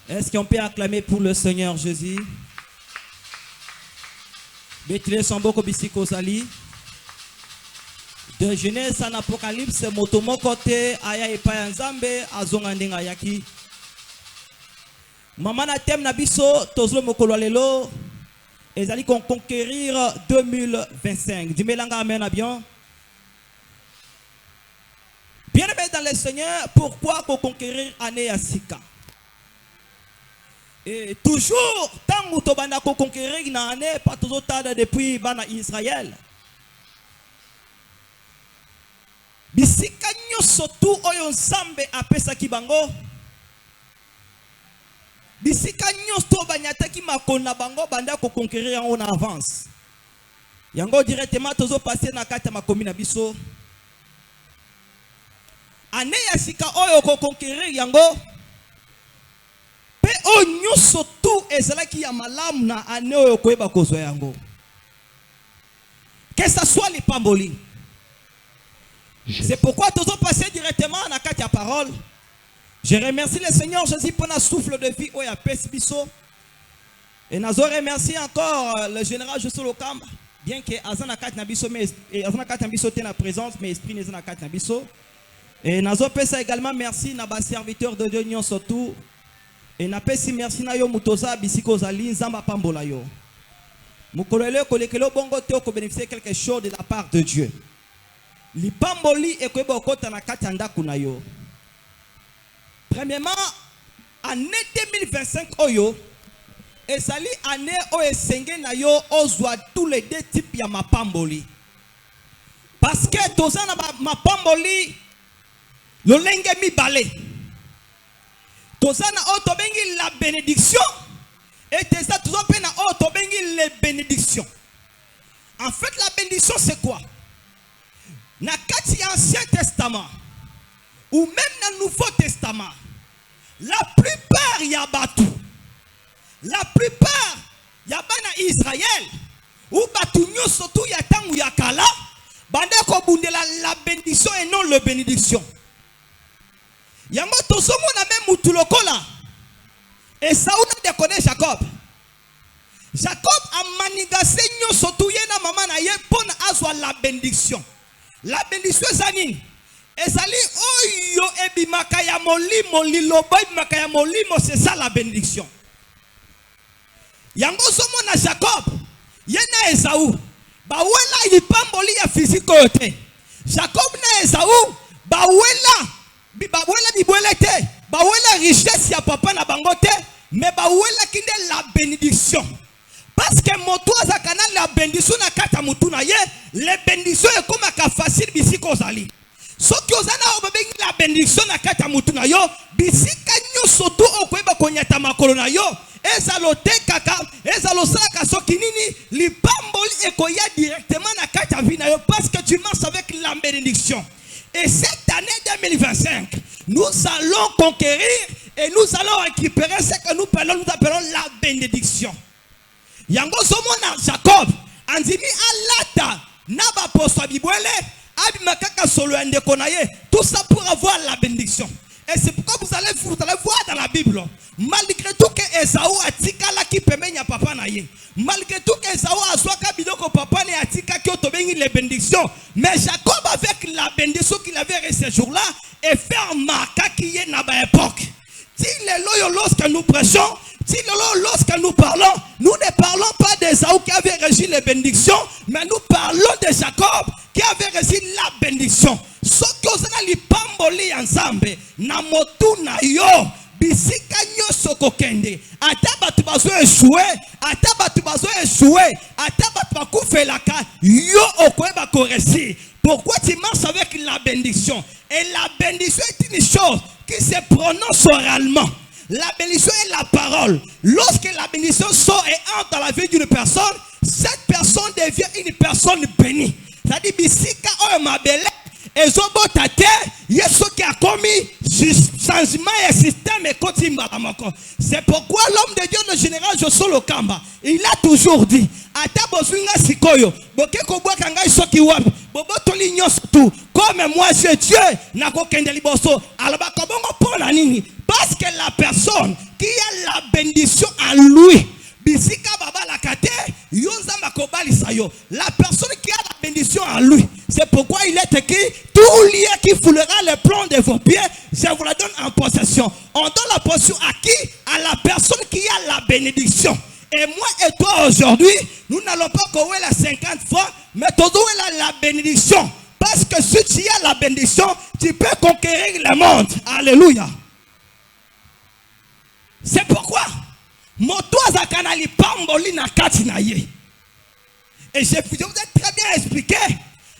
Est-ce qu'on peut acclamer pour le Seigneur Jésus? Betile Samboko Bisiko Sali. De Genèse en Apocalypse, motomo côté aya epa nzambe azonga ayaki. Maman na tem na biso tozlo mokolo lelo ezali conquérir 2025. Dimelanga amen bien. Bien-aimé dans le Seigneur, pourquoi conquérir année à Sika? Et toujours, tant que tu as conquérir une année, pas toujours tard depuis Bana Israël. Bisika nyoso tu oyo nzambe apesa kibango. Bisika nyoso banyataki makona bango banda ko conquérir en avance. Yango directement tozo passer na kata makomi na biso. Ane ya sika oyo ko conquérir yango. Pe o nyoso tu ezalaki ya malamu na ane oyo koyeba kozwa yango. Que ça soit les pamboli. C'est pourquoi tous ont passé directement à la carte parole. Je remercie le Seigneur Jésus pour notre souffle de vie. Oh, biso. Et nous remercie encore le général Josso Lokamba. Bien que Azana Kat Nabiso, mais Azana Kat Nabiso était en présence, mais esprit n'est pas Kat Nabiso. Et nous également merci à nos serviteurs de Dieu Nyon surtout. Et nous merci à Yo Mutoza Bisiko Zali Zamba Pambola Yo. Mukolele Kolekelo Bongo Teo ko bénéficier quelque chose de la part de Dieu. Lipamboli et kweba okota na katanda kunayo. Premièrement, année 2025 oyo ezali année o esenge na yo ozwa tous les deux types ya mapamboli. Parce que tozana mapamboli lolenge mibale. Tozana o tobengi la bénédiction et teza tozopena o tobengi les bénédictions. En fait la bénédiction c'est quoi? Na kati Ancien Testament ou même dans Nouveau Testament, la plupart y a batu. La plupart y a bana Israël ou batu nyo surtout y a tangu ya kala bande ko bundela la bénédiction et non le bénédiction. Yango tosomo na même mutulokola et Saoul de connaît Jacob. Jacob a manigase nyo surtout yena maman na ye pona azwa la bénédiction. La bénédiction zani ezali oyo ebimaka ya molimo liloba ebimaka ya molimo, c'est ça la bénédiction. Yango somo na Jacob yena Esaú bawela lipamboli ya physique yote. Jacob na Esaú bawela bibwele te, bawela richesse ya papa na bango te, mais bawela kinde la bénédiction. Parce que moto azakana la bénédiction na kata mutu na ye, les bénédictions est comme ka facile bisiko zali. So ki ozana obebengi la bénédiction na kata mutu na yo, bisika nyoso to okweba konyata makolo na yo, ezalote kaka, ezalosaka soki nini, lipamboli ekoya directement na kata vi na yo parce que tu marches avec la bénédiction. Et cette année 2025, nous allons conquérir et nous allons récupérer ce que nous appelons la bénédiction. Yango somona Jacob andimi alata naba poso bibwele abimakaka solo ndeko na ye, tout ça pour avoir la bénédiction. Et c'est pourquoi vous allez voir dans la Bible, malgré tout que Esaú atika la ki pemenya papa na ye, malgré tout que Esaú aswaka biloko papa ne atika ki otobengi les bénédictions, mais Jacob avec la bénédiction qu'il avait reçue ce jour-là et faire marquer qui est na ba époque. Lorsque nous prêchons, lorsque nous parlons, nous ne parlons pas d'Esaú qui avait reçu les bénédictions, mais nous parlons de Jacob qui avait reçu la bénédiction. Ce que vous avez pamboli ensemble, na motu na yo, bisika nyoso kokende, ata batu bazo échoué, ata batu bakufelaka, yo okweba koresi. Pourquoi tu marches avec la bénédiction? Et la bénédiction est une chose qui se prononce oralement. La bénédiction est la parole. Lorsque la bénédiction sort et entre dans la vie d'une personne, cette personne devient une personne bénie. C'est-à-dire, bisika o mabele, ezobota te, yeso qui a commis changement et système et kotimba amako. C'est pourquoi l'homme de Dieu, le général Josso Lokamba, il a toujours dit, ata bosunga sikoyo, boke kobwa kanga isoki wapi, bobo toli nyonso tout, comme moi je Dieu, nako kende liboso, alaba kobongo pona nini. Parce que la personne qui a lui. Bisika baba la kate, yoza makobali sayo. La personne qui a la bénédiction en lui. C'est pourquoi il est écrit, tout lien qui foulera les plans de vos pieds, je vous la donne en possession. On donne la possession à qui? À la personne qui a la bénédiction. Et moi et toi aujourd'hui, nous n'allons pas courir la 50 francs, mais tout la bénédiction. Parce que si tu as la bénédiction, tu peux conquérir le monde. Alléluia. C'est pourquoi moto azakanali pamboli na kati na ye. Et je vous ai très bien expliqué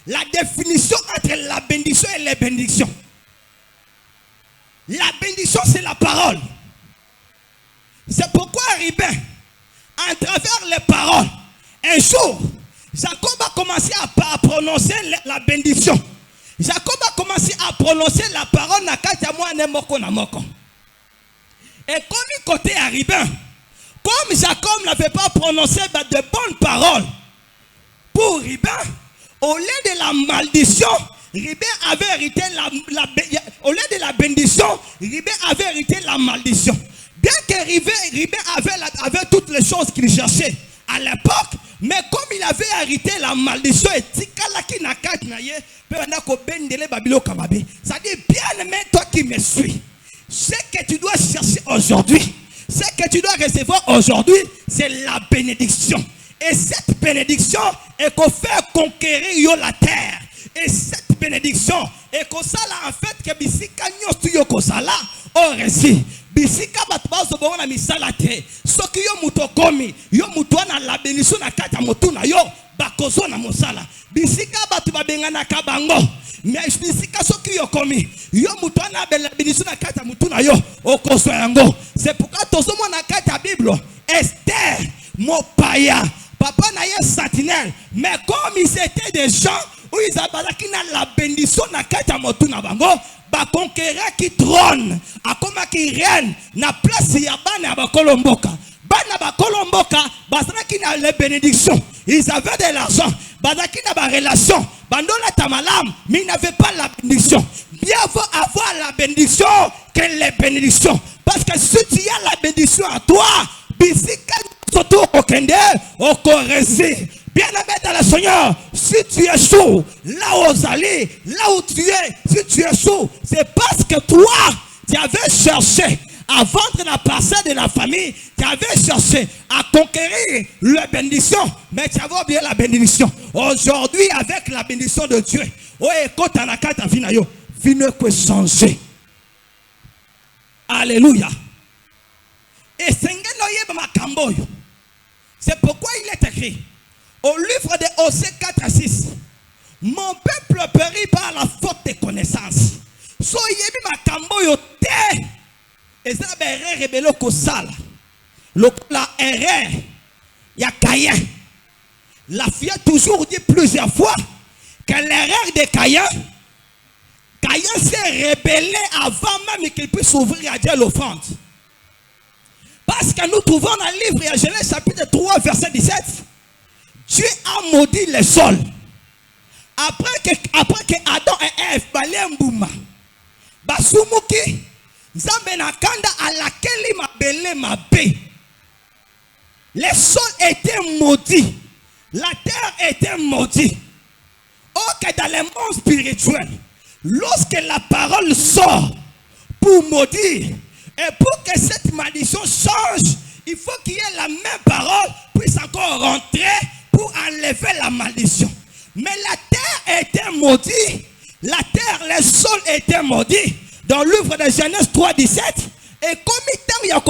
la définition entre la bénédiction et les bénédictions. La bénédiction, c'est la parole. C'est pourquoi Ribin, à travers les paroles, un jour, Jacob a commencé à prononcer la bénédiction. Jacob a commencé à prononcer la parole na kati ya mwana moko na moko. Et comme il côté à Ribin, comme Jacob n'avait pas prononcé de bonnes paroles pour Ribin, au lieu de la malédiction, Ribin avait hérité au lieu de la bénédiction, Ribin avait hérité la malédiction. Bien que Ribin avait toutes les choses qu'il cherchait à l'époque, mais comme il avait hérité la malédiction, ça dit bien aimé toi qui me suis, ce que tu dois chercher aujourd'hui, ce que tu dois recevoir aujourd'hui, c'est la bénédiction. Et cette bénédiction est qu'on fait conquérir la terre. Et cette bénédiction est qu'on ça là en fait que bisika nyostuyo ko sala au récit. Bisika batbazo bo na misala te. Soki yo muto komi, yo muto na la bénédiction na kata motuna yo bakozo na mosala. Bisika batu babengana kabango. Mais bisika soki yo komi, yo muto na bénédiction na kata motuna yo okozo yango. C'est pourquoi tozo mo na kata Bible Esther mopaya papa na ye sentinelle, mais comme ils étaient des gens où ils avaient la bénédiction na kata motuna bango, ba conquérant qui trône, a comme qui règne na place ya bana ba kolomboka. Bana ba kolomboka, basana qui na les bénédictions. Ils avaient de l'argent, bana qui na ba relation, bandola tamalam, mais ils n'avaient pas la bénédiction. Bien vaut avoir la bénédiction que les bénédictions. Parce que si tu as la bénédiction à toi, bisika surtout au Kende, au Corée. Bien aimé dans le Seigneur, si tu es sourd, là où allez, là où tu es, si tu es sourd, c'est parce que toi, tu avais cherché à vendre la parcelle de la famille, tu avais cherché à conquérir la bénédiction, mais tu avais oublié la bénédiction. Aujourd'hui, avec la bénédiction de Dieu, écoute, vie ne peut changer. Alléluia. Et c'est pourquoi il est écrit au livre de Osée 4 à 6. Mon peuple périt par la faute de connaissance. So yebi makambo yo te. Et ça erreur rebelo ko sala. La erreur ya Caïn. La fille a toujours dit plusieurs fois que l'erreur de Caïn s'est rebellé avant même qu'il puisse ouvrir à Dieu l'offrande. Parce que nous trouvons dans le livre de Genèse chapitre 3 verset 17. Dieu a maudit le sol. Après que Adam et Ève balaient mbouma. Basumuki, Nzambe na kanda à laquelle il m'a belé ma paix. Le sol était maudit. La terre était maudite. Or que dans le monde spirituel, lorsque la parole sort pour maudire, et pour que cette malédiction change, il faut qu'il y ait la même parole puisse encore rentrer pour enlever la malédiction. Mais la terre était maudite. La terre, le sol était maudit. Dans le livre de Genèse 3, 17. Et comme il y a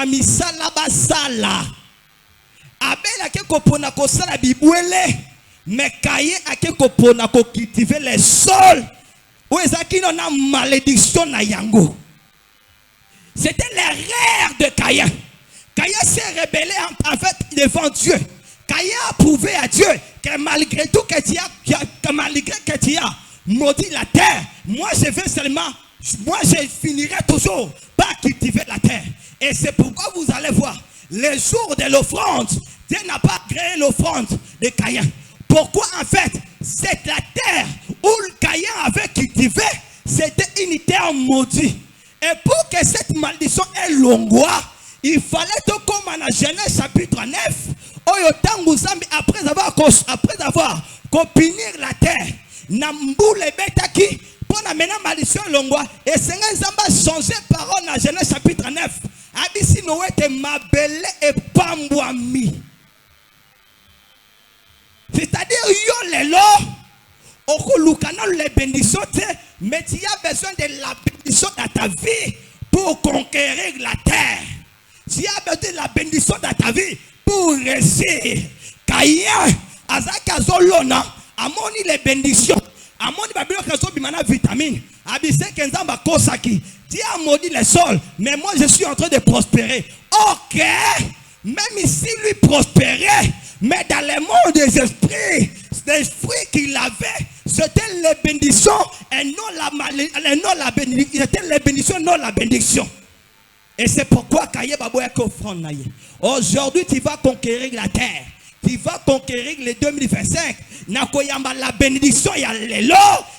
un misala basala. Abel a kopona ko sala bibwele. Mais Caïn a kopona ko cultiver le sol. Où est-ce a malédiction na yango? C'était l'erreur de Caïn. Caïn s'est rebellé en fait devant Dieu. Caïn a prouvé à Dieu que malgré tout que tu as maudit la terre, moi je finirai toujours par cultiver la terre. Et c'est pourquoi vous allez voir, les jours de l'offrande, Dieu n'a pas créé l'offrande de Caïn. Pourquoi en fait, c'est la terre où Caïn avait cultivé, c'était une terre maudite. Et pour que cette malédiction ait longue, il fallait comme dans Genèse chapitre 9, après avoir copinir la terre, Namboule betaki, pour amener maldition longwa, et Seigneur Zamba changer parole dans Genèse chapitre 9. Abisi Noé te mabele et pambouami. C'est-à-dire, yo lelo, okulukana les bénédictions, mais tu as besoin de la bénédiction dans ta vie pour conquérir la terre. Tu as besoin de la bénédiction dans ta vie pour réussir. Kaïen, Azaka Zolona, amoni les bénédictions, amoni babilo kazo bimana vitamine, abise kenzamba kosaki. Tu as maudit les sols, mais moi je suis en train de prospérer. Ok, même ici lui prospérait, mais dans le monde des esprits, l'esprit qu'il avait, c'était les bénédictions et non la bénédiction. C'était les bénédictions, non la bénédiction. Et c'est pourquoi aujourd'hui tu vas conquérir la terre. Tu vas conquérir les 2025. Nakoyamba la bénédiction ya lelo.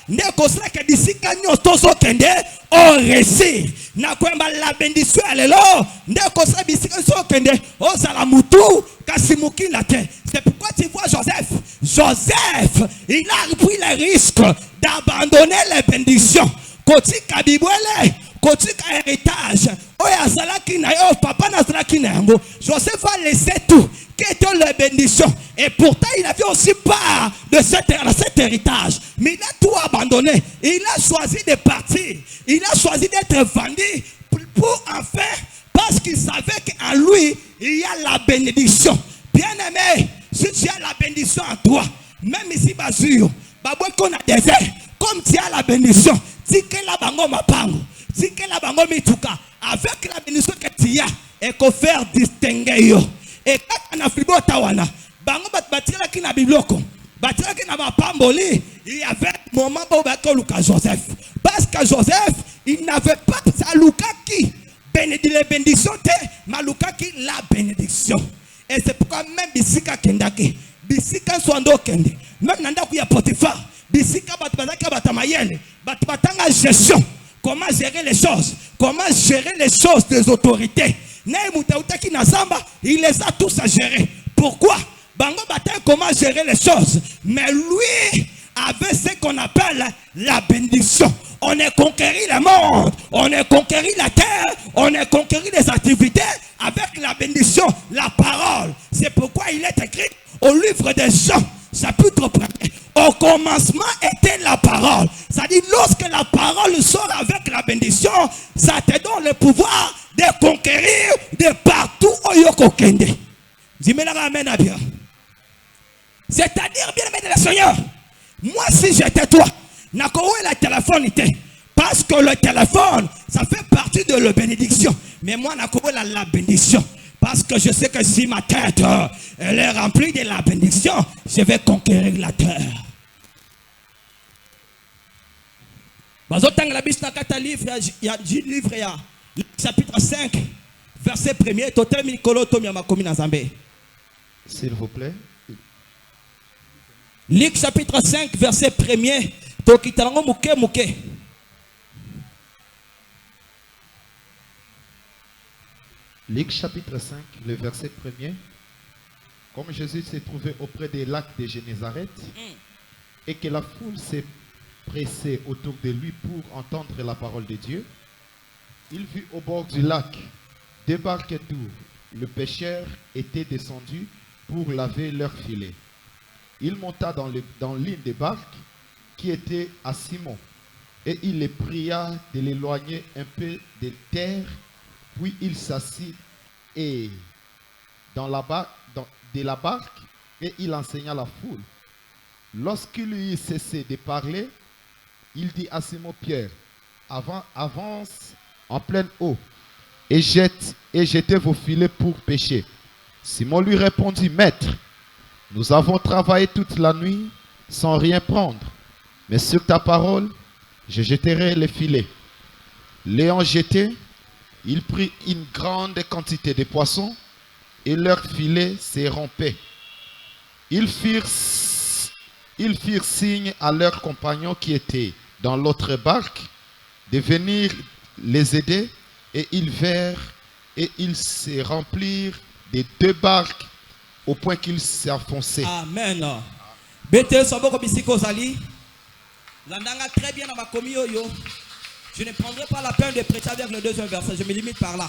Nekosla ke bisika nyotoso kende o réussir. Nakoyamba la bénédiction ya lelo. Nekosla bisika nyotoso kende o salamutu kasimuki la terre. C'est pourquoi tu vois Joseph. Joseph, il a pris le risque d'abandonner les bénédictions. Koti kabibwele. Côté héritage, papa Joseph a laissé tout, qui était la bénédiction. Et pourtant, il avait aussi part de cet héritage. Mais il a tout abandonné. Il a choisi de partir. Il a choisi d'être vendu pour en faire, parce qu'il savait qu'en lui, il y a la bénédiction. Bien aimé, si tu as la bénédiction en toi, même ici, Basur, qu'on a désert, comme tu as la bénédiction, tu que la bango mapango. Si que la bango mituka avec la bénédiction que tu as et qu'on faire distinguer yo et quand on a fribo tawana bango batira ki na bibloko batira ki na mapamboli il y avait moment où bako Lucas Joseph parce que Joseph il n'avait pas sa Lucas qui les bénédictions mais Lucas qui la bénédiction et c'est pourquoi même bisika kendaki bisika swando kende même nanda ku ya Potiphar bisika batbazaka batamayele batbatanga gestion. Comment gérer les choses? Comment gérer les choses des autorités? Il les a tous à gérer. Pourquoi? Bango Bataille, comment gérer les choses? Mais lui avait ce qu'on appelle la bénédiction. On a conquéri le monde, on a conquéri la terre, on a conquéri les activités avec la bénédiction, la parole. C'est pourquoi il est écrit au livre des Jean, chapitre 1. Au commencement était la parole. Ça dit, lorsque la parole sort avec la bénédiction, ça te donne le pouvoir de conquérir de partout où yoko kende. Dis-moi la ramène à bien. C'est-à-dire, bien aimé de la Seigneur, moi si j'étais toi, n'akoué la téléphone était. Parce que le téléphone, ça fait partie de la bénédiction. Mais moi, n'akoué la bénédiction. Parce que je sais que si ma tête elle est remplie de la bénédiction, je vais conquérir la terre. Chapitre 5, verset 1er. S'il vous plaît. Luc chapitre 5, verset 1er. Luc chapitre 5, le verset 1er. Comme Jésus s'est trouvé auprès des lacs de Génézareth et que la foule s'est pressée autour de lui pour entendre la parole de Dieu, il vit au bord du lac deux barques d'eau. Le pêcheur était descendu pour laver leurs filets. Il monta dans l'une des barques qui était à Simon et il les pria de l'éloigner un peu de terre. Puis il s'assit et de la barque et il enseigna la foule. Lorsqu'il eut cessé de parler, il dit à Simon Pierre, avance en pleine eau et jetez vos filets pour pêcher. Simon lui répondit, Maître, nous avons travaillé toute la nuit sans rien prendre, mais sur ta parole, je jetterai les filets. L'ayant jeté, il prit une grande quantité de poissons et leurs filets se rompaient. Ils firent signe à leurs compagnons qui étaient dans l'autre barque de venir les aider et ils se remplirent des 2 barques au point qu'il s'est enfoncé. Amen. Bete soboko bisiko zali. Landanga très bien dans ma commis yo. Je ne prendrai pas la peine de prêcher avec le 2e verset. Je me limite par là.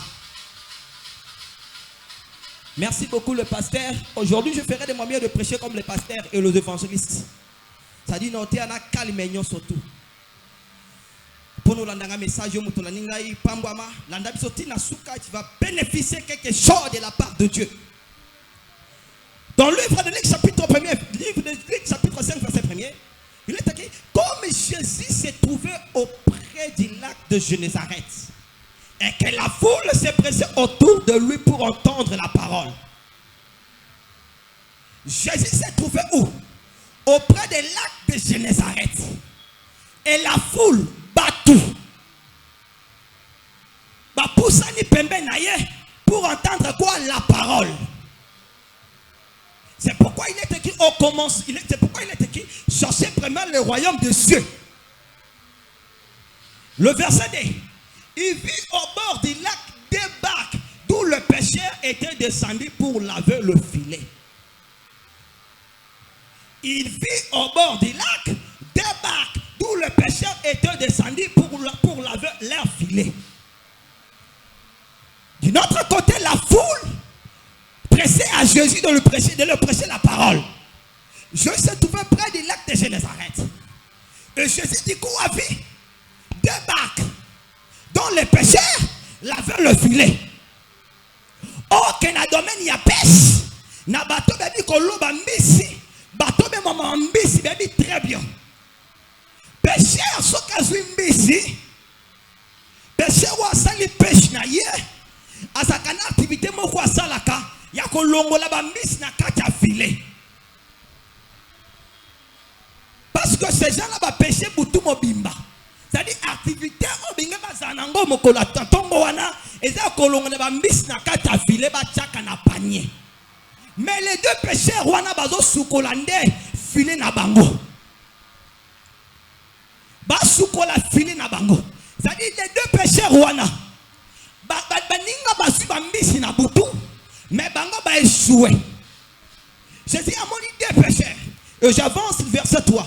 Merci beaucoup le pasteur. Aujourd'hui, je ferai de mon mieux de prêcher comme les pasteurs et les évangélistes. Ça dit noter à calme surtout. Pour nous l'andanga message yo muto laninga i pambwama landa bisoti na suka, tu vas bénéficier quelque chose de la part de Dieu. Dans le livre de Luc chapitre 1er, livre de Luc chapitre 5 verset 1er, il est écrit comme Jésus s'est trouvé auprès du lac de Génézareth et que la foule s'est pressée autour de lui pour entendre la parole. Jésus s'est trouvé où? Auprès du lac de Génézareth. Et la foule battu. Pour entendre quoi? La parole. C'est pourquoi il est écrit au commencement. C'est pourquoi il est écrit cherchez premièrement le royaume de Dieu. Le verset 2. Il vit au bord du lac des barques d'où le pêcheur était descendu pour laver le filet. Il vit au bord du lac des barques d'où le pêcheur était descendu pour laver leur filet. D'un autre côté, la foule pressait à Jésus de le prêcher la parole. Jésus se trouvait près du lac de Génézareth. Et Jésus dit qu'on a vu 2 barques dont les pêcheurs lavaient le filet. Or, que na domaine il y a pêche, na bateau baby kolo bambisi, bateau be maman mbisi baby très bien. Pêcheur so kazui mbisi, pêcheur wa sali pêche na ye, asakana activité moko asalaka ya kolongola bambisi na kati ya filet. Parce que ces gens-là va pêcher butu mobimba. C'est-à-dire activité obinga bazanango mokola tongo wana eza kolongola bambisi na kati ya filet ba tchaka na panier. Mais les 2 pêcheurs wana bazo sukolande filet na bango. Ba sukola filet na bango. C'est-à-dire les 2 pêcheurs wana baninga basu bambisi na butu mais bango ba échoué. Jésus a moni 2 pêcheurs. Et j'avance verset 3.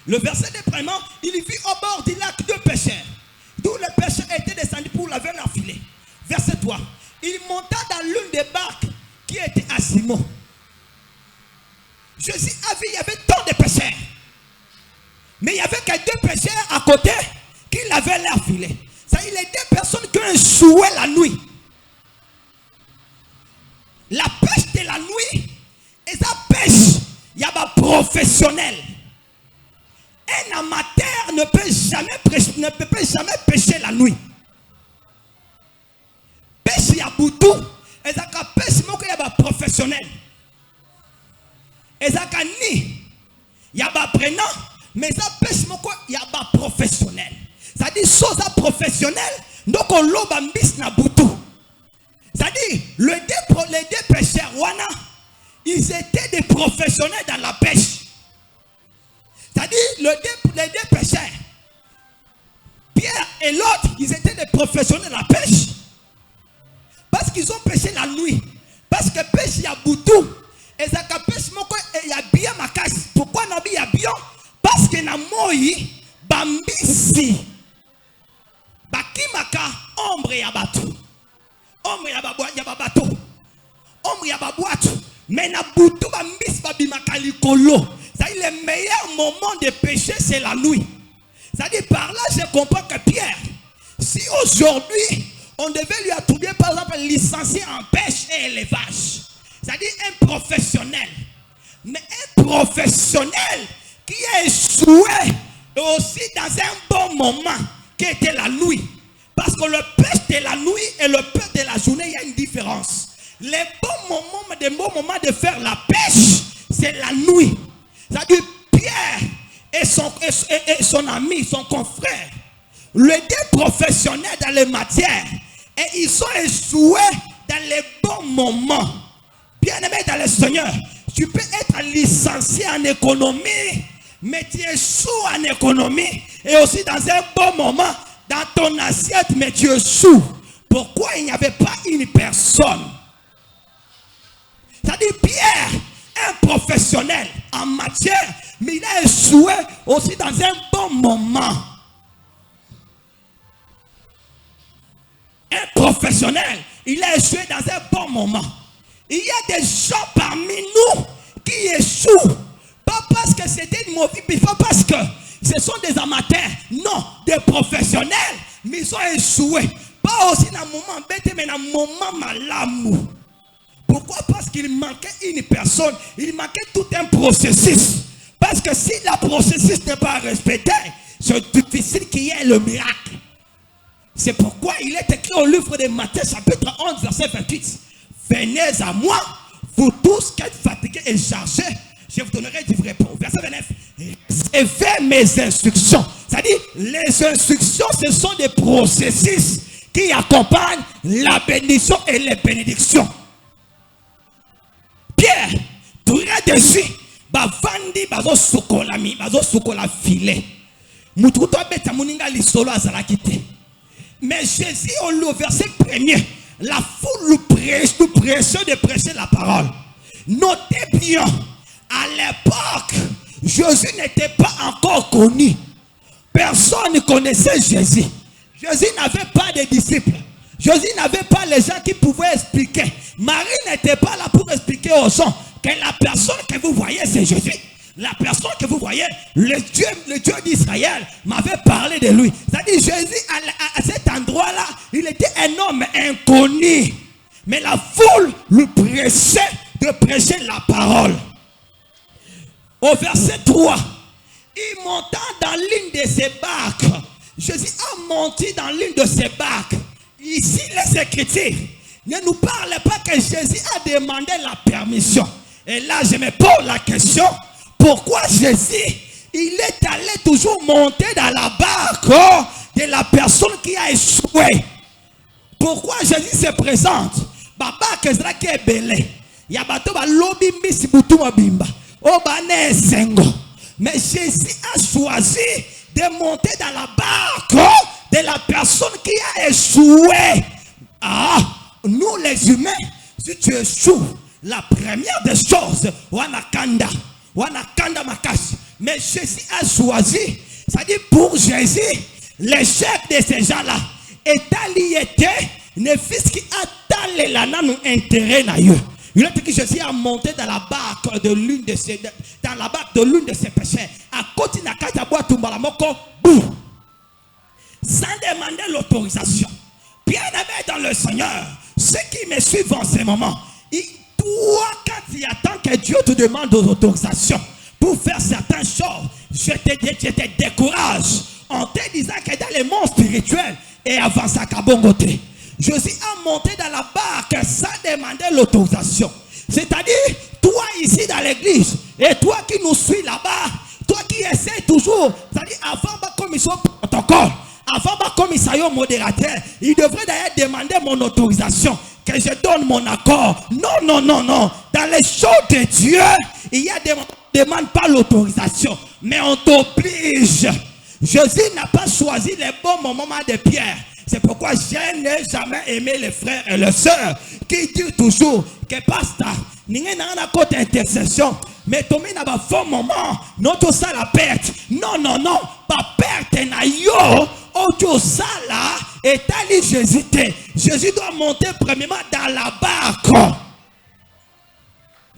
Le verset de premièrement, il vit au bord du lac 2 pêcheurs, d'où les pêcheurs étaient descendus pour laver leur filet. Verset 3. Il monta dans l'une des barques qui était à Simon. Jésus a vu, il y avait tant de pêcheurs. Mais il y avait que 2 pêcheurs à côté qui lavaient leur filet. C'est-à-dire les 2 personnes qui ont échoué la nuit. La pêche de la nuit, et ça pêche, il y a pas professionnel. Un amateur ne peut jamais pêcher la nuit. Pêche ya butu, et ça pêche moko ya ba professionnel. Et ça ni ya ba prenant, mais ça pêche moko ya ba professionnel. Ça dit chose professionnel, donc on loba mbis na butu. Ça dit les deux pêcheurs wana, ils étaient des professionnels dans la pêche. C'est-à-dire les 2 pêcheurs, Pierre et l'autre, ils étaient des professionnels de la pêche. Parce qu'ils ont pêché la nuit. Parce que pêche il y a boutou. Et ça pêche moko il y a bien ma casse. Pourquoi n'a bien bien? Parce que na moi bambisi. Bakimaka ombre ya batou. Ombre ya babato. Ombre ya baboatu. Mais na boutou bambisi babimaka likolo. C'est-à-dire le meilleur moment de pêcher, c'est la nuit. C'est-à-dire par là, je comprends que Pierre, si aujourd'hui, on devait lui attribuer par exemple licencié en pêche et élevage, c'est-à-dire un professionnel, mais un professionnel qui a échoué aussi dans un bon moment qui était la nuit. Parce que le pêche de la nuit et le pêche de la journée, il y a une différence. Les bons moments de faire la pêche, c'est la nuit. C'est-à-dire Pierre et son ami, son confrère, les 2 professionnels dans les matières, et ils sont échoués dans les bons moments. Bien-aimé dans le Seigneur, tu peux être licencié en économie, mais tu échoues en économie, et aussi dans un bon moment, dans ton assiette, mais tu échoues. Pourquoi il n'y avait pas une personne professionnel en matière, mais il a échoué aussi dans un bon moment. Un professionnel, il a échoué dans un bon moment. Il y a des gens parmi nous qui échouent. Pas parce que c'était une mauvaise, pas parce que ce sont des amateurs. Non, des professionnels, mais ils ont échoué. Pas aussi dans un moment bête, mais dans un moment malamou. Pourquoi? Parce qu'il manquait une personne, il manquait tout un processus. Parce que si le processus n'est pas respecté, c'est difficile qu'il y ait le miracle. C'est pourquoi il est écrit au livre de Matthieu chapitre 11 verset 28. Venez à moi, vous tous qui êtes fatigués et chargés, je vous donnerai du repos. Verset 29. Recevez mes instructions. C'est-à-dire, les instructions, ce sont des processus qui accompagnent la bénédiction et les bénédictions. Pierre, tu es dessus. Bavandi bazo sokolami, bazo sokola filet. Mututo beta muninga lisolo azalakite. Mais Jésus, au verset 1er, la foule nous prêchait de prêcher la parole. Notez bien, à l'époque, Jésus n'était pas encore connu. Personne ne connaissait Jésus. Jésus n'avait pas de disciples. Jésus n'avait pas les gens qui pouvaient expliquer. Marie n'était pas là pour expliquer aux gens que la personne que vous voyez, c'est Jésus. La personne que vous voyez, le Dieu d'Israël m'avait parlé de lui. C'est-à-dire Jésus, à cet endroit-là, il était un homme inconnu. Mais la foule lui pressait de prêcher la parole. Au verset 3, il monta dans l'une de ses barques. Jésus a monté dans l'une de ses barques. Ici, les Écritures ne nous parlent pas que Jésus a demandé la permission. Et là, je me pose la question. Pourquoi Jésus, il est allé toujours monter dans la barque de la personne qui a échoué? Pourquoi Jésus se présente? Mais Jésus a choisi de monter dans la barque de la personne qui a échoué. Ah, nous les humains, si tu échoues, la première des choses, wanakanda makashi. Mais Jésus a choisi, c'est-à-dire pour Jésus, l'échec de ces gens-là est lié, ne fils qui a talé la nous intérêt na eux. Il a dit que Jésus a monté dans la barque de l'une de ses pécheurs. À côté de la carte bois tumbalamoko, bouh, sans demander l'autorisation. Bien aimé dans le Seigneur, ceux qui me suivent en ce moment, toi, quand tu attends que Dieu te demande l'autorisation pour faire certaines choses, je te décourage en te disant que dans les mondes spirituels et avant ça, Kabongote, Jésus a monté dans la barque sans demander l'autorisation. C'est-à-dire, toi ici dans l'église, et toi qui nous suis là-bas, toi qui essaies toujours, c'est-à-dire avant ma commission protocole, avant ma commission modérateur, il devrait d'ailleurs demander mon autorisation, que je donne mon accord. Non. Dans les choses de Dieu, il y a des demande pas l'autorisation, mais on t'oblige. Jésus n'a pas choisi les bons moments de Pierre. C'est pourquoi je n'ai jamais aimé les frères et les sœurs qui disent toujours que pasteur, n'y a pas côté intercession, mais Tommy n'a pas faux moment, notre salle la perte. Non, pas perte na yo, auto sala et ali Jésus. Jésus doit monter premièrement dans la barque.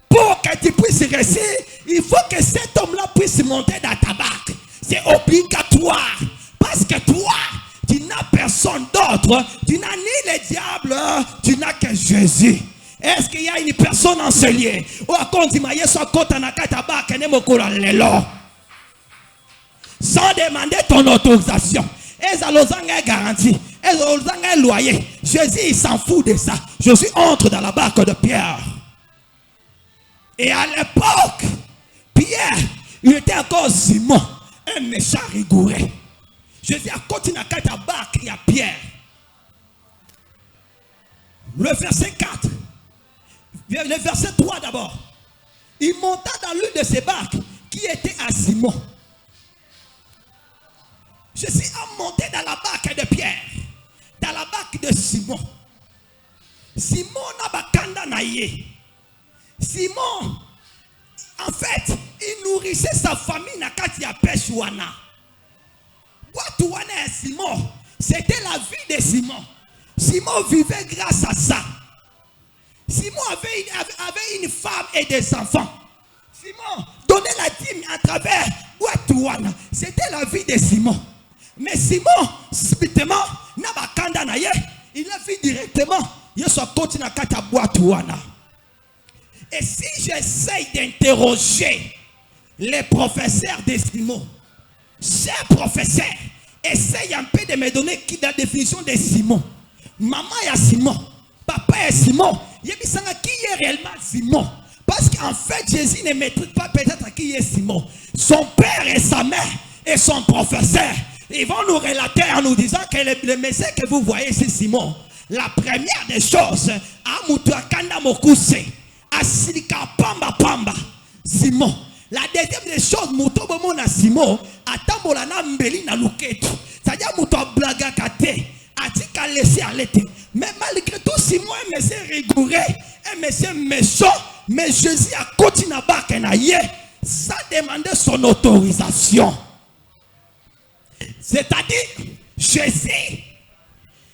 Pour que tu puisses rester, il faut que cet homme-là puisse monter dans ta barque. C'est obligatoire. Parce que toi, tu n'as personne d'autre. Tu n'as ni le diable, tu n'as que Jésus. Est-ce qu'il y a une personne en ce lieu? Sans demander ton autorisation. Garantie. Loyer. Jésus, il s'en fout de ça. Jésus entre dans la barque de Pierre. Et à l'époque, Pierre, il était encore Simon, un méchant rigoureux. Jésus a continué à la barque, il y a Pierre. Le verset 4. Le verset 3 d'abord. Il monta dans l'une de ses barques qui était à Simon. Jésus a monté dans la barque de Pierre, dans la barque de Simon. Simon n'a pas kanda naïe. Simon, En fait, il nourrissait sa famille na kati ya pêche wana. Boîte wana ya Simon, c'était la vie de Simon. Simon vivait grâce à ça. Simon avait une femme et des enfants. Simon donnait la dîme à travers boîte wana. C'était la vie de Simon. Mais Simon, subitement, n'a pas kanda na ye, il a vu directement, il soit continue à kata boîte wana. Et si j'essaye d'interroger les professeurs de Simon, chers professeurs, essaye un peu de me donner qui la définition de Simon. Maman est Simon, papa est Simon. Il y a qui est réellement Simon. Parce qu'en fait, Jésus ne maîtrise pas peut-être qui est Simon. Son père et sa mère et son professeur, ils vont nous relater en nous disant que le message que vous voyez c'est Simon. La première des choses, Amutuakanda Mokuse. Asilika pamba pamba Simon. La deuxième des choses, muto bomo na Simon, atambola na mbeli na luketu. C'est-à-dire muto blaga kate, atika laissé aller. Mais malgré tout, Simon est monsieur rigoureux, un monsieur méchant, mais Jésus a continué à barquer na ye, sans demander son autorisation. C'est-à-dire, Jésus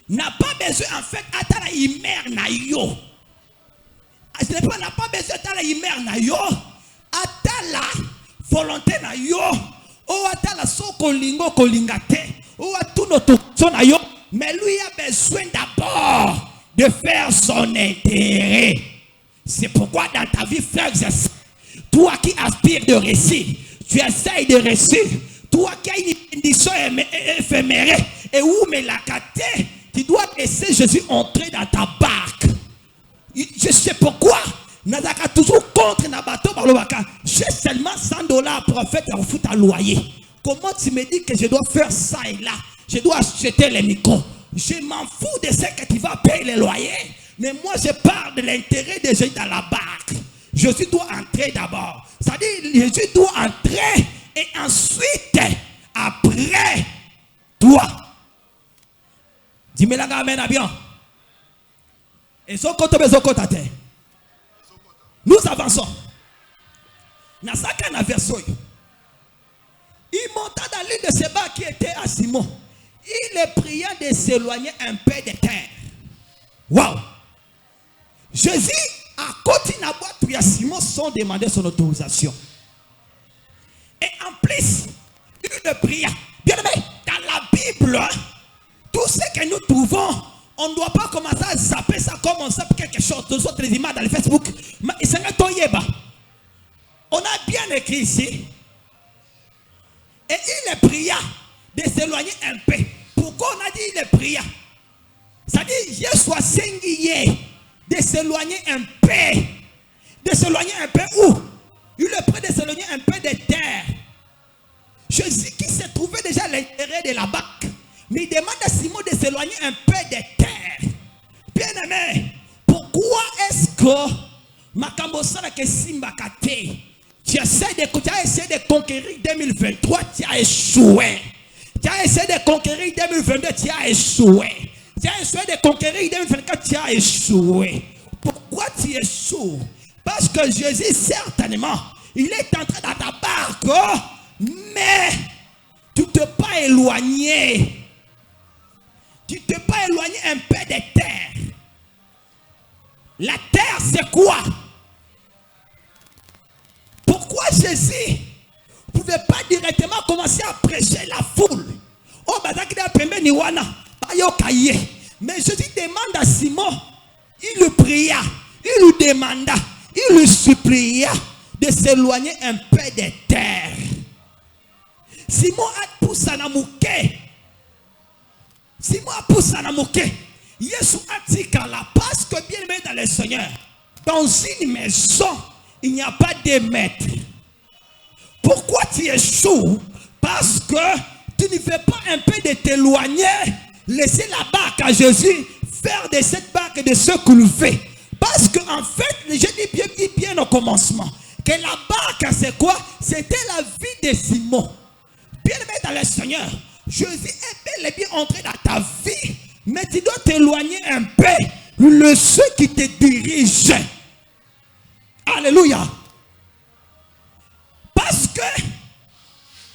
n'a pas besoin en fait atala imer na yo. Je n'a pas besoin de y'imer na yo, atala volonté na yo, ou atala so kolingo kolingate, ou atuno to na yo, mais lui a besoin d'abord de faire son intérêt. C'est pourquoi dans ta vie, frère, toi qui aspires de réussir, tu essayes de réussir, toi qui as une condition éphémère, et où mais la kate, tu dois laisser Jésus entrer dans ta barque. Je sais pourquoi. Nazaka toujours contre Nabato Barlobaka. J'ai seulement $100 prophète en fout à loyer. Comment tu me dis que je dois faire ça et là? Je dois acheter les micros. Je m'en fous de ce que tu vas payer les loyers. Mais moi je parle de l'intérêt de Jésus dans la barque. Jésus doit entrer d'abord. C'est-à-dire Jésus doit entrer et ensuite, après, toi. Dis-moi la amen à bien. Et nous avançons. Il monta dans l'une de ces bas qui était à Simon. Il est priant de s'éloigner un peu de terre. Waouh! Jésus a continué à boire à Simon sans demander son autorisation. Et en plus, une prière. Bien aimé, dans la Bible, tout ce que nous trouvons, on ne doit pas commencer à zapper ça comme on zappe quelque chose. Nous autres les images dans le Facebook. On a bien écrit ici. Et il pria de s'éloigner un peu. Pourquoi on a dit il pria? Ça dit, je sois singulier de s'éloigner un peu. De s'éloigner un peu où? Il est prêt de s'éloigner un peu de terre. Jésus qui se trouvait déjà à l'intérieur de la barque. Mais il demande à Simon de s'éloigner un peu de terre. Bien aimé, pourquoi est-ce que Makambosala que Simbakate, tu as essayé de conquérir 2023, tu as échoué. Tu as essayé de conquérir 2022, tu as échoué. Tu as essayé de conquérir 2024, tu as échoué. Pourquoi tu échoues? Parce que Jésus, certainement, il est entré dans ta barque, mais tu ne t'es pas éloigné. Tu ne t'es pas éloigné un peu de terre. La terre, c'est quoi? Pourquoi Jésus ne pouvait pas directement commencer à prêcher la foule? Mais Jésus demande à Simon, il lui pria, il lui demanda, il lui supplia de s'éloigner un peu de terre. Simon a poussé à mouquer. Simon a poussé à mouquer. Yesu a dit qu'à la parce que bien aimé dans le Seigneur, dans une maison, il n'y a pas de maître. Pourquoi tu échoues? Parce que tu ne veux pas un peu de t'éloigner, laisser la barque à Jésus, faire de cette barque de ce qu'il fait. Parce qu'en fait, je dis bien au commencement, que la barque c'est quoi? C'était la vie de Simon. Bien aimé dans le Seigneur, Jésus est bel et bien entré dans ta vie, mais tu dois t'éloigner un peu de ceux qui te dirigent. Alléluia.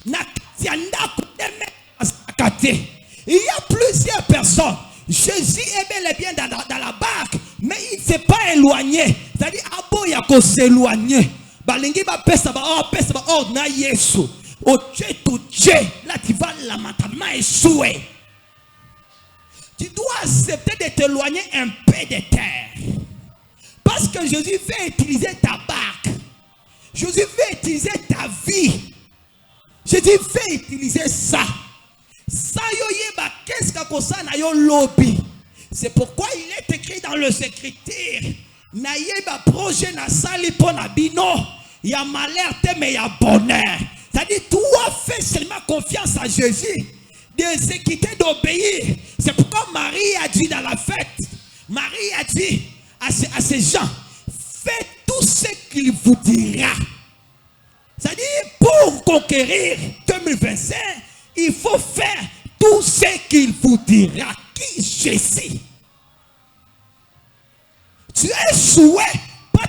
Il y a plusieurs personnes. Jésus est bel et bien dans la barque, mais il ne s'est pas éloigné. C'est-à-dire, il y a qu'à s'éloigner. Balingi ba pesa ba na Yesu. Au Dieu tout Dieu, là tu vas lamentablement échouer. Tu dois accepter de t'éloigner un peu de terre. Parce que Jésus veut utiliser ta barque. Jésus veut utiliser ta vie. Jésus veut utiliser ça. Ça yoyeba qu'est-ce que ça na yo lobby. C'est pourquoi il est écrit dans le Écritures. Na yeba projet na sali pona bino. Il y a malheur mais il y a bonheur. C'est-à-dire toi fais seulement confiance à Jésus. De s'équiter d'obéir. C'est pourquoi Marie a dit dans la fête. Marie a dit à ces gens, faites tout ce qu'il vous dira. C'est-à-dire, pour conquérir 2025, il faut faire tout ce qu'il vous dira. Qui Jésus? Tu as échoué,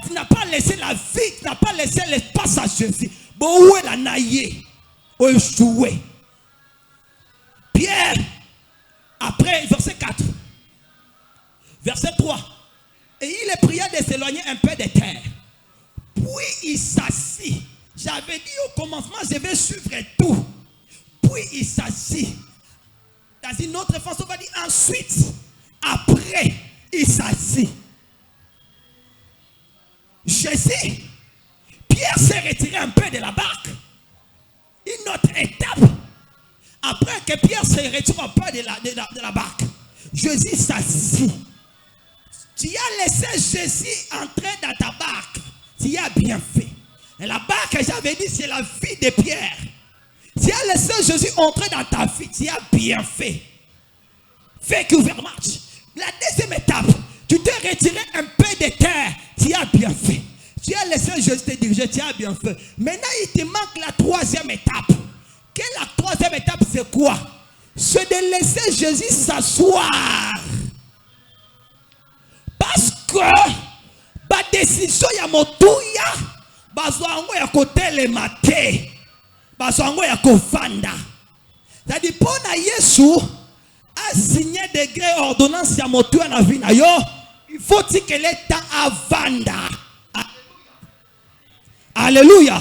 tu n'as pas laissé la vie, tu n'as pas laissé l'espace à Jésus. Bon, où est la naïe? Où est échoué? Pierre, après, verset 4, verset 3, et il est prié de s'éloigner un peu de terre. Puis il s'assit. J'avais dit au commencement, je vais suivre tout. Puis il s'assit. Dans une autre façon, on va dire ensuite, après, il s'assit. Jésus, Pierre s'est retiré un peu de la barque. Une autre étape. Après que Pierre s'est retiré un peu de la barque, Jésus s'assit. Tu as laissé Jésus entrer dans ta barque. Tu as bien fait. Et la barque, j'avais dit, c'est la vie de Pierre. Tu as laissé Jésus entrer dans ta vie. Tu as bien fait. Fais couvert match. La deuxième étape, tu t'es retiré un peu de terre. Tu as bien fait. Tu as laissé Jésus te diriger. Tu as bien fait. Maintenant, il te manque la troisième étape. Quelle est la troisième étape? C'est quoi? C'est de laisser Jésus s'asseoir. Parce que la décision ya motuya bazwango ya kotele mate bazwango ya kovanda. C'est-à-dire pour na Yesu a signé degré ordonnance ya motuya na vie na yo, il faut que le temps à vanda. Alléluia.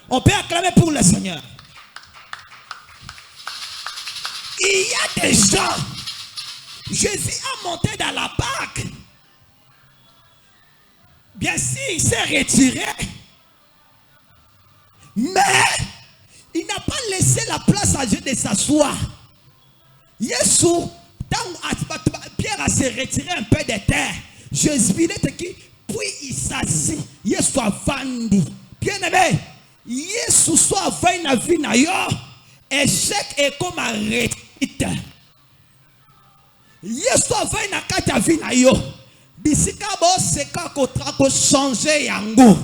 On peut acclamer pour le Seigneur. Il y a des gens, Jésus a monté dans la barque. Bien sûr, il s'est retiré. Mais il n'a pas laissé la place à Dieu de s'asseoir. Jésus, Pierre s'est retiré un peu de terre. Jésus, puis il s'assit. Jésus a vendu. Bien aimé, Jésus soit vendu na vie na yo. Échec est comme un retraite. Jésus a vendu na kata vie na yo. Bisika bo seka ko changer yango.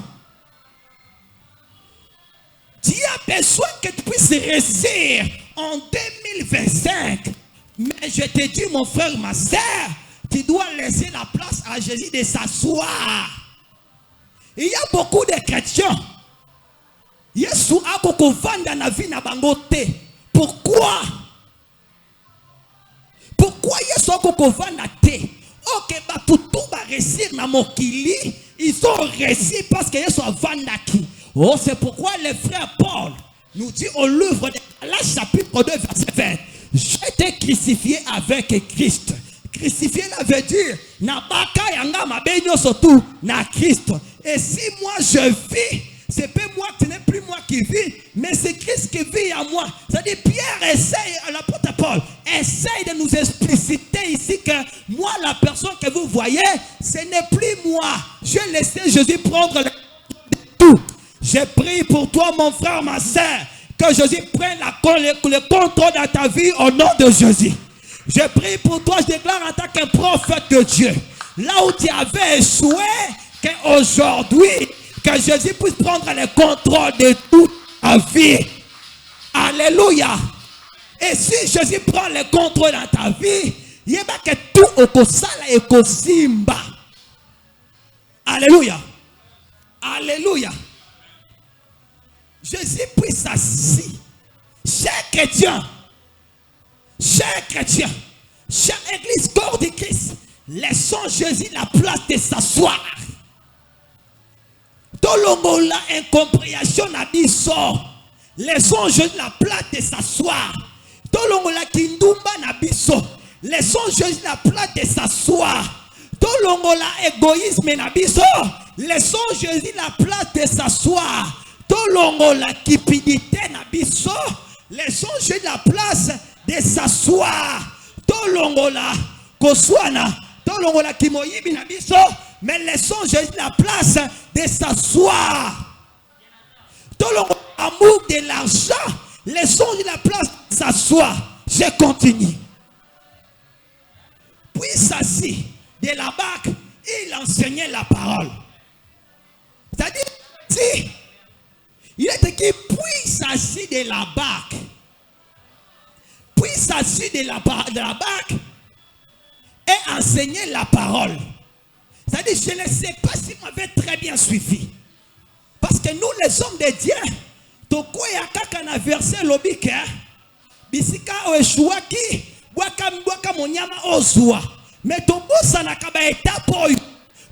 Tu as besoin que tu puisses réussir en 2025. Mais je te dis, mon frère, ma soeur, tu dois laisser la place à Jésus de s'asseoir. Il y a beaucoup de chrétiens. Yesu a koko vanda na vie na bangote. Pourquoi? Pourquoi Yesu a koko vanda te? Ok, bah tout va réussir dans Mokili. Ils ont réussi parce que Yesu a vandaki. Oh, c'est pourquoi le frère Paul nous dit au livre de Galates chapitre 2 verset 20. J'étais crucifié avec Christ. Crucifié, ça veut dire na baka yanga mabenyo surtout na Christ. Et si moi je vis, c'est pas moi, ce n'est plus moi qui vis, mais c'est Christ qui vit en moi. C'est-à-dire Pierre essaye, l'apôtre Paul essaye de nous expliciter ici que moi, la personne que vous voyez, ce n'est plus moi. J'ai laissé Jésus prendre le tout. J'ai prié pour toi, mon frère, ma soeur, que Jésus prenne le contrôle dans ta vie au nom de Jésus. Je prie pour toi, je déclare en tant que prophète de Dieu, là où tu avais échoué, qu'aujourd'hui, que Jésus puisse prendre le contrôle de toute ta vie. Alléluia. Et si Jésus prend le contrôle dans ta vie, il y a que tout au kosala et kosimba. Alléluia. Alléluia. Jésus puisse s'assis. chrétiens, chers église corps de Christ, laissons Jésus la place de s'asseoir. Tolongola incompréhension na biso. Laissons Jésus la place de s'asseoir. Tolongola kindumba na biso. Laissons Jésus la place de s'asseoir. Tolongola égoïsme na biso. Laissons Jésus la place de s'asseoir. Tolongola cupidité na biso. Laissons Jésus la place de s'asseoir. Tolongola koswana. Tolongola kimoyibi na biso. Mais laissons Jésus la place de s'asseoir. Tolongola amour de l'argent. Laissons Jésus la place de s'asseoir. Je continue. Puis s'assit de la barque, il enseignait la parole. C'est-à-dire, si il est écrit, puis s'assit de la barque. Puis s'assit de la barque et enseignait la parole. C'est-à-dire, je ne sais pas si vous m'avez très bien suivi. Parce que nous, les hommes de Dieu, toko ya kaka na verset lobike, bisika oeshuaki, waka monyama ozua. Mais tobosa na kaba étape oyo.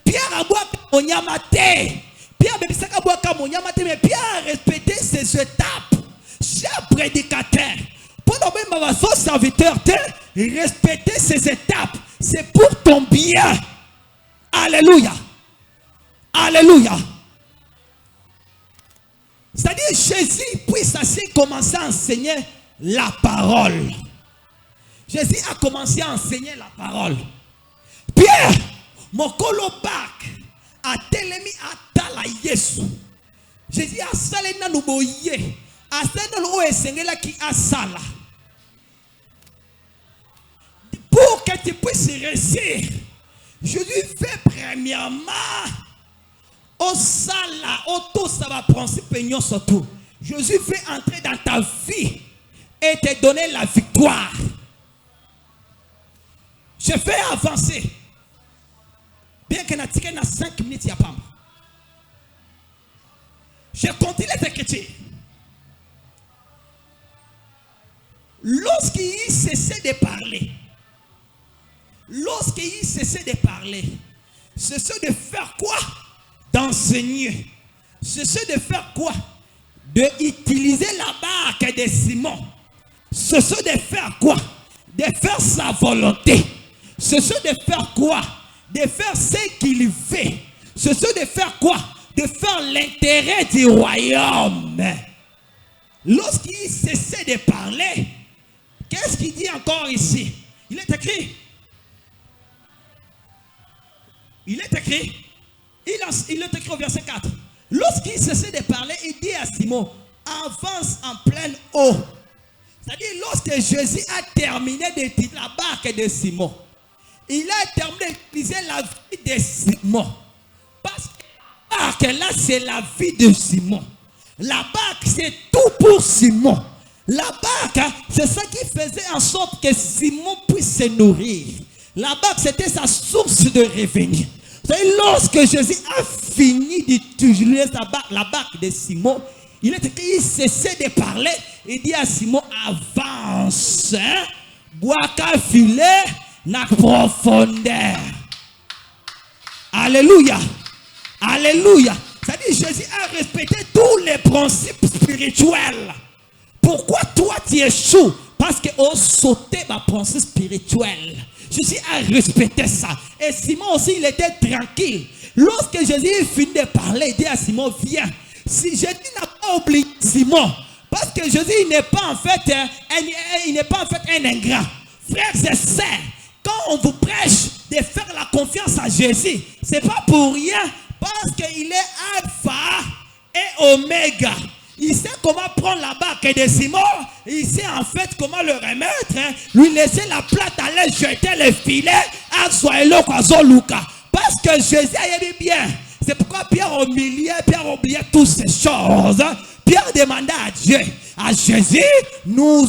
Pierre a boaka monyama te. Pierre bebisaka boaka monyama te, mais Pierre a respecté ces étapes. Cher prédicateur, pendant même ma son serviteur, respecter ces étapes, c'est pour ton bien. Alléluia. Alléluia. C'est-à-dire Jésus puisse ainsi commencer à enseigner la parole. Jésus a commencé à enseigner la parole. Pierre, mokolo bak a telemi atala Yesu. Jésus a salé na nuboye. A salé na esengela ki asala. Pour que tu puisses réussir, Jésus fait premièrement au sala, au tout ça va principe et surtout. Jésus fait entrer dans ta vie et te donner la victoire. Je fais avancer. Bien que nous na 5 minutes, il y a pas. Je continue l'écriture. Lorsqu'il cessait de parler, c'est de faire quoi? D'enseigner. C'est de faire quoi? De utiliser la barque de Simon. C'est de faire quoi? De faire sa volonté. C'est de faire quoi? De faire ce qu'il veut. C'est de faire quoi? De faire l'intérêt du royaume. Lorsqu'il cessait de parler, qu'est-ce qu'il dit encore ici? Il est écrit. Il est écrit au verset 4. Lorsqu'il cessait de parler, il dit à Simon, avance en pleine eau. C'est-à-dire, lorsque Jésus a terminé d'utiliser la barque de Simon, il a terminé d'utiliser la vie de Simon. Parce que la barque là, c'est la vie de Simon. La barque, c'est tout pour Simon. La barque, c'est ça qui faisait en sorte que Simon puisse se nourrir. La barque, c'était sa source de revenus. C'est lorsque Jésus a fini d'utiliser la barque de Simon, il cessait de parler. Il dit à Simon, avance, bois qu'à filer na profondeur. Alléluia. Alléluia. C'est-à-dire Jésus a respecté tous les principes spirituels. Pourquoi toi tu échoues? Parce qu'on sautait ma principe spirituelle. Jésus a respecté ça. Et Simon aussi, il était tranquille. Lorsque Jésus finit de parler, il dit à Simon, viens. Si Jésus n'a pas oublié Simon, parce que Jésus n'est pas en fait un ingrat. Frères et sœurs, quand on vous prêche de faire la confiance à Jésus, c'est pas pour rien, parce qu'il est alpha et oméga. Il sait comment prendre la barque de Simon. Il sait en fait comment le remettre. Lui laisser la plate, aller jeter le filet à Soyelo Luka. Parce que Jésus a dit bien. C'est pourquoi Pierre oubliait toutes ces choses. Pierre demanda à Dieu, à Jésus, nous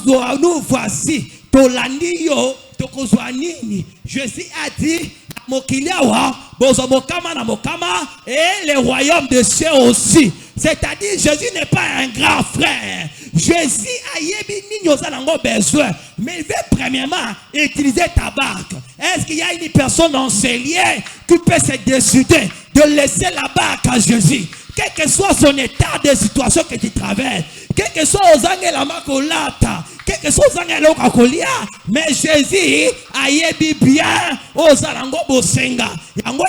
voici. Tolandio, tokozwanini. Jésus a dit, Mokiliawa, Bozomokama na Mokama, et les royaumes de cieux aussi. C'est-à-dire, Jésus n'est pas un grand frère. Jésus a besoin. Mais il veut premièrement utiliser ta barque. Est-ce qu'il y a une personne en ces liens qui peut se décider de laisser la barque à Jésus? Quel que soit son état de situation que tu traverses, quel que soit aux angles la macolata, quel que soit aux angles la colia, mais Jésus a yebi bien aux alango bosenga.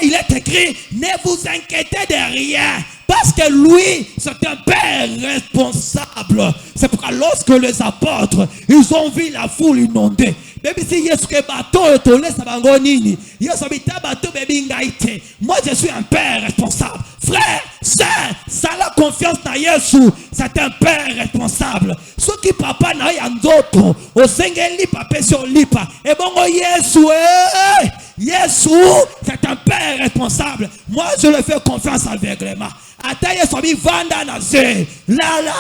Il est écrit, ne vous inquiétez de rien. Parce que lui, c'est un père responsable. C'est pourquoi lorsque les apôtres, ils ont vu la foule inondée. Même si Yesu ke bateau et tolé sa bango nini. Yesu habita bateau baby ngaite. Moi je suis un père responsable. Frère, sœur, ça la confiance dans Yesu. C'est un père responsable. Ce qui papa na yandoto, au sengeli papa sur lipa. Et bongo Yesu, Yesu, c'est un père responsable. Moi je le fais confiance aveuglément. Ata Yesu abi vanda na ze. Lala,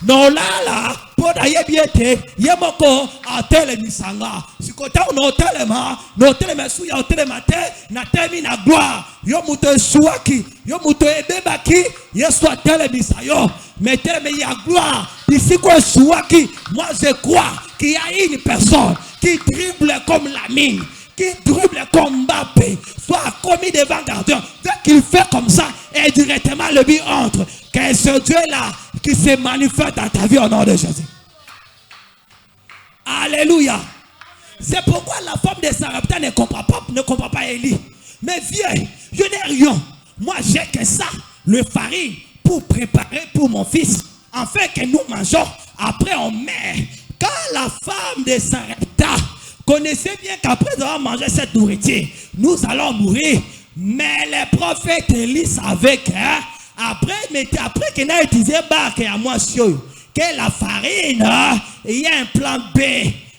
non lala. Poda yebiete, yemoko atele misanga. Sikota no telema, no telema suya telema te, na temi na gloire. Yo muto suaki, yo muto ebebaki, Yesu atele misayo. Mettez ya gloire. Ici quoi suaki, moi je crois qu'il y a une personne qui dribble comme la mine, qui dribble comme Mbappé, soit commis devant gardien. Dès qu'il fait comme ça, et directement le but entre. Que ce Dieu-là qui se manifeste dans ta vie au nom de Jésus. Alléluia. C'est pourquoi la femme de Sarepta ne comprend pas Élie. Mais viens, je n'ai rien. Moi, j'ai que ça, le farine, pour préparer pour mon fils, afin que nous mangeons. Après, on meurt. Quand la femme de Sarepta connaissait bien qu'après avoir mangé cette nourriture, nous allons mourir. Mais les prophètes Élie savaient que après qu'il a utilisé barque à moi que la farine, il y a un plan B.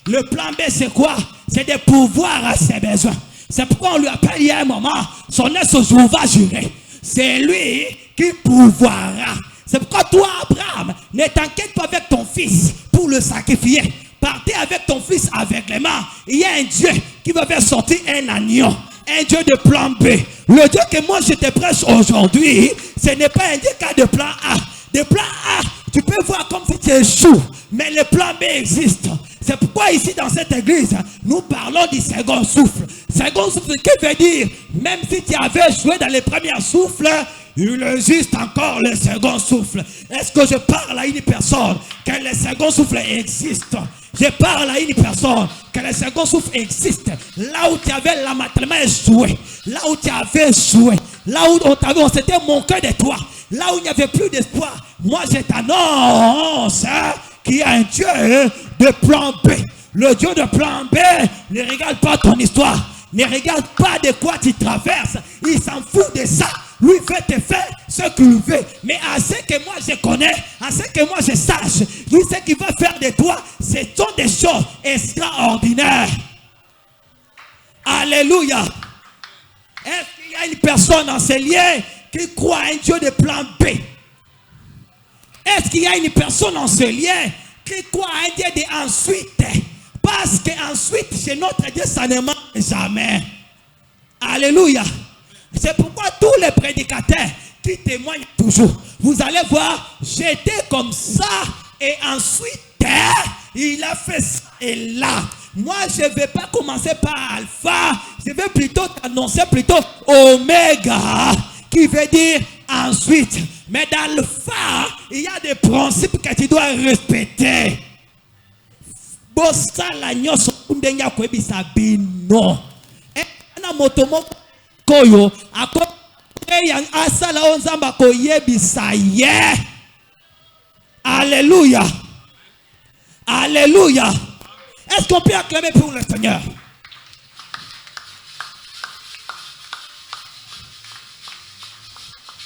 Le plan B c'est quoi? C'est de pouvoir à ses besoins. C'est pourquoi on lui appelle il y a un moment, son ex-jour va jurer. C'est lui qui pourvoira. C'est pourquoi toi Abraham, ne t'inquiète pas avec ton fils pour le sacrifier. Partez avec ton fils aveuglément. Il y a un Dieu qui va faire sortir un agneau. Un Dieu de plan B. Le Dieu que moi je te prêche aujourd'hui, ce n'est pas un Dieu qui a de plan A. De plan A, tu peux voir comme si tu échoues. Mais le plan B existe. C'est pourquoi ici dans cette église, nous parlons du second souffle. Second souffle, qui veut dire, même si tu avais joué dans les premiers souffles, il existe encore le second souffle. Est-ce que je parle à une personne que le second souffle existe? Je parle à une personne que le second souffle existe. Là où tu avais lamentement échoué, là où tu avais échoué, là où on s'était manqué de toi, là où il n'y avait plus d'espoir, moi je t'annonce qu'il y a un Dieu de plan B. Le Dieu de plan B ne regarde pas ton histoire, ne regarde pas de quoi tu traverses, il s'en fout de ça. Lui fait te faire ce qu'il veut. Mais à ce que moi je connais, à ce que moi je sache, lui ce qu'il va faire de toi, ce sont des choses extraordinaires. Alléluia. Est-ce qu'il y a une personne dans ces liens qui croit à un Dieu de plan B? Est-ce qu'il y a une personne dans ce lien qui croit à un Dieu de ensuite? Parce qu'ensuite, chez notre Dieu, ça ne manque jamais. Alléluia. C'est pourquoi tous les prédicateurs qui témoignent toujours, vous allez voir, j'étais comme ça et ensuite il a fait ça et là. Moi, je ne vais pas commencer par Alpha, je vais plutôt t'annoncer plutôt Oméga, qui veut dire ensuite. Mais dans l'Alpha, il y a des principes que tu dois respecter. Bossa la nyoso kundenya kwebisa bino. Na motomo koyo ako yang asala onzamba koyebisa ye. Alléluia. Alléluia. Est-ce qu'on peut acclamer pour le Seigneur?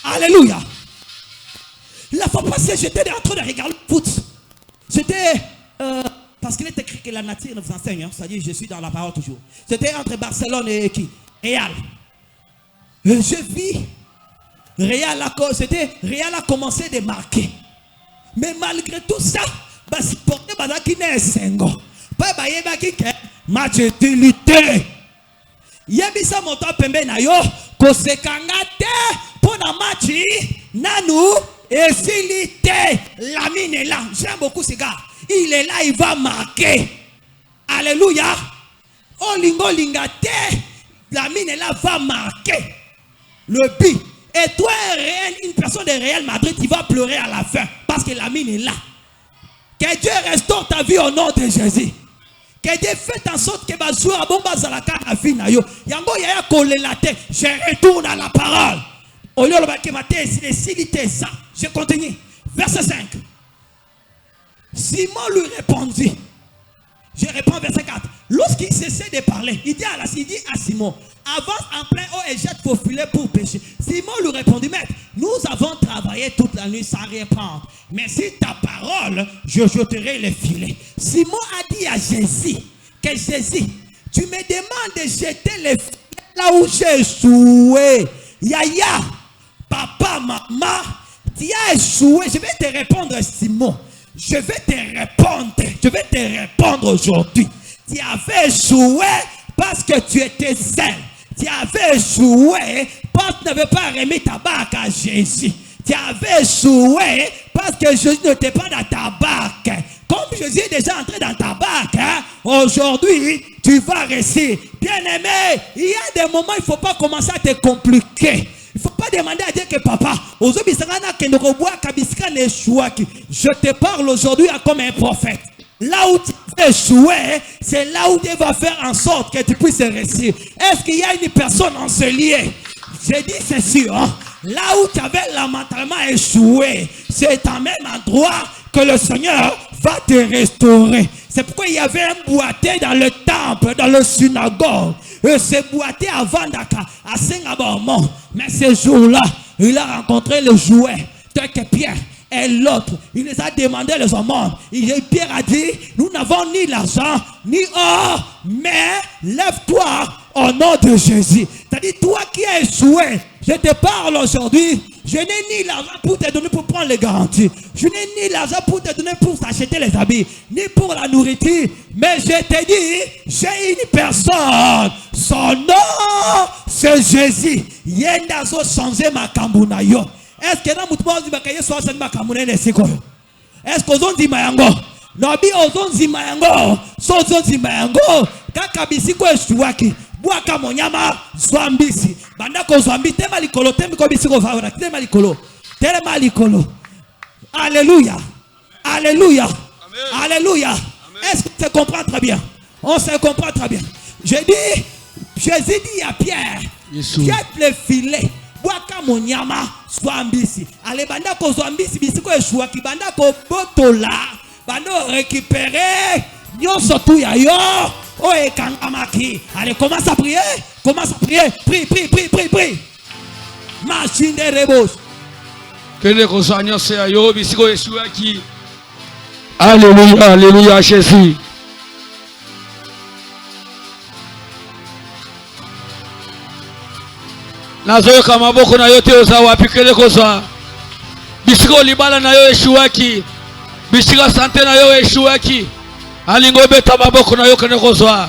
Alléluia. La fois passée, j'étais en train de regarder le foot. J'étais parce qu'il est écrit que la nature nous enseigne, hein, c'est-à-dire je suis dans la parole toujours. C'était entre Barcelone et qui? Real. Je vis Real a commencé de marquer. Mais malgré tout ça, c'est porté par qui n'est sengo. Pas bayeba qui match utilité. Yebisa moto pembe na yo ko sekangate pour na match nanu Et s'il était, la mine est là. J'aime beaucoup ce gars. Il est là, il va marquer. Alléluia. Oh lingo lingate. La mine est là, va marquer. Le but. Et toi, une personne de Real Madrid, il va pleurer à la fin. Parce que la mine est là. Que Dieu restaure ta vie au nom de Jésus. Que Dieu fait en sorte que ma joie bomba zalaka na vie na yo. Yango yaya kolelate. Je retourne à la parole. Au lieu de mater, ça. Je continue. Verset 5. Simon lui répondit. Je réponds verset 4. Lorsqu'il cessait de parler, il dit à Simon, avance en plein eau et jette vos filets pour pêcher. Simon lui répondit, maître, nous avons travaillé toute la nuit sans rien prendre. Mais si ta parole, je jetterai les filets. Simon a dit à Jésus, que Jésus, tu me demandes de jeter les filets là où j'ai échoué. Yaya, papa, maman, tu as échoué. Je vais te répondre, Simon. Je vais te répondre aujourd'hui. Tu avais échoué parce que tu étais seul. Tu avais échoué parce que tu n'avais pas remis ta barque à Jésus. Tu avais échoué parce que Jésus n'était pas dans ta barque. Comme Jésus est déjà entré dans ta barque, hein, aujourd'hui, tu vas réussir. Bien-aimé, il y a des moments, il ne faut pas commencer à te compliquer. Il ne faut pas demander à Dieu que papa, je te parle aujourd'hui comme un prophète. Là où tu vas échouer, c'est là où Dieu va faire en sorte que tu puisses réussir. Est-ce qu'il y a une personne en ce lieu? J'ai dit c'est sûr. Hein? Là où tu avais lamentalement échoué, c'est en même endroit que le Seigneur va te restaurer. C'est pourquoi il y avait un boité dans le temple, dans le synagogue. Et ce boité avant à Singabormont. Mais ce jour-là, il a rencontré le jouet, tel que Pierre et l'autre. Il les a demandé les hommes. Pierre a dit, nous n'avons ni l'argent, ni or, mais lève-toi au nom de Jésus. C'est-à-dire, toi qui es échoué, je te parle aujourd'hui. Je n'ai ni l'argent pour te donner pour prendre les garanties. Je n'ai ni l'argent pour te donner pour t'acheter les habits, ni pour la nourriture. Mais je te dis, j'ai une personne. Son nom, c'est Jésus. Yendazo changer ma kambuna yo. Est-ce que nous dit que soit ma kambuna ne siko? Est-ce que vous dit mayango? Nobi ozon zimayango, sozon zimayango. Kaka bisiko eshuaki. Boaka monyama zwambisi banda ko zwambi tema likolo tembi ko bisiko favora tema likolo telema likolo. Alléluia, alléluia, alléluia. Est-ce que tu comprends très bien? On se comprend très bien. J'ai dit, Jésus dit à Pierre, jette le filet. Boaka monyama zwambisi. Ale banda ko zwambisi bisiko eshuaki banda ko botola banda récupérer nyonso tu ya yo. Oh, et Kangamaki. Allez, commence à prier. Commence à prier. Prie, prie, prie, prie, prie. Machine de rebos. Que les conseigneurs soient yo, bisiko Yeshua qui. Alléluia, alléluia, Jésus. Nazo kama boko na yote ozawa pikele kosa. Bisiko libala na yo Yeshua qui. Bisiko santé na yo Yeshua qui. Alingo beta maboko na yo kene kozwa.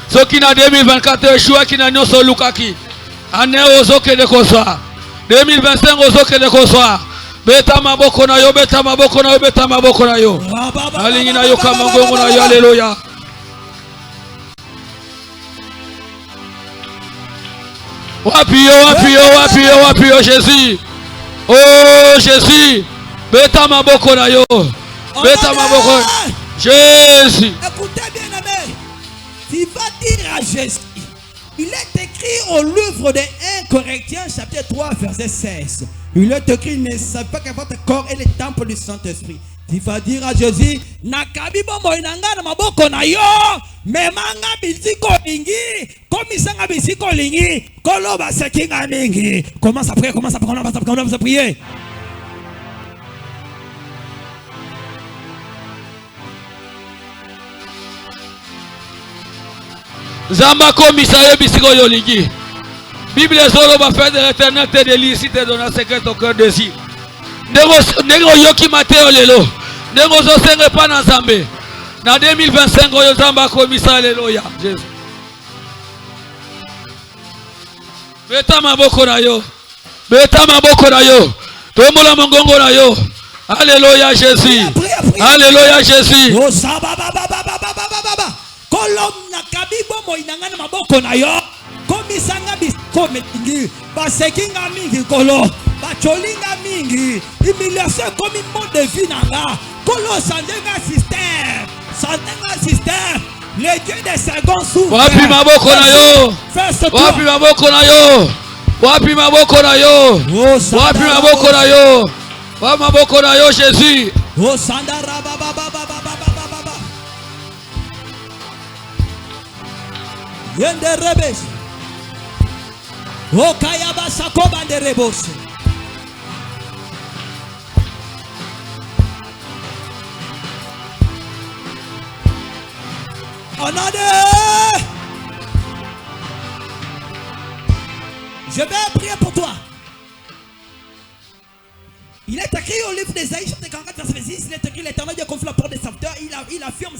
Soki na 2024 Yeshua ki na nyoso lukaki. Ane ozo kene kozwa. 2025 ozo kene kozwa. Beta maboko na yo, beta maboko na yo, beta maboko na yo. Alingi na yo kama ngongo na yo, alléluia. Wapi yo Jésus. Oh Jésus. Beta maboko na yo. Beta maboko. Jésus. Écoutez bien aimé. Tu vas dire à Jésus. Il est écrit au livre de 1 Corinthiens chapitre 3 verset 16. Il est écrit, ne savez pas que votre corps est le temple du Saint-Esprit. Tu vas dire à Jésus, nakabi bombo inanga na maboko na yo, memanga bisiko lingi, komisanga bisiko lingi, koloba sekinga mingi. Commence à prier, commence à prier. Zamba komisayo bisiko yolingi. Bible zolo va faire de l'éternel te délice si te donne un secret au cœur désir. Nego yoki mateo lelo. Nego zo senge pa na Nzambe. Na 2025 oyo Zamba komisa lelo ya Jésus. Beta maboko na yo. Beta maboko na yo. Tombola mongongo na yo. Alléluia Jésus. Alléluia Jésus. Oh sababa baba baba baba. Kolom na kabibo mo inangana maboko na yo. Komisanga biskome mingi. Basekinga mingi kolo. Bacholinga mingi. Humiliation comme mode de vie nanga. Kolo sandenga système. Sandenga système. Les dieux des secondes s'ouvrent. Wapi maboko na yo. Wapi maboko na yo. Wapi maboko na yo. Wapi maboko na yo. Wapi maboko na yo Jésus. Oh sandara baba baba baba baba. Yende rebes. Oh kayaba sakoba de rebos. Anade. Je vais prier pour toi. Il est écrit au livre d'Ésaïe, chapitre 44, verset 6, il est écrit l'Éternel Dieu confie la porte des serviteurs, il affirme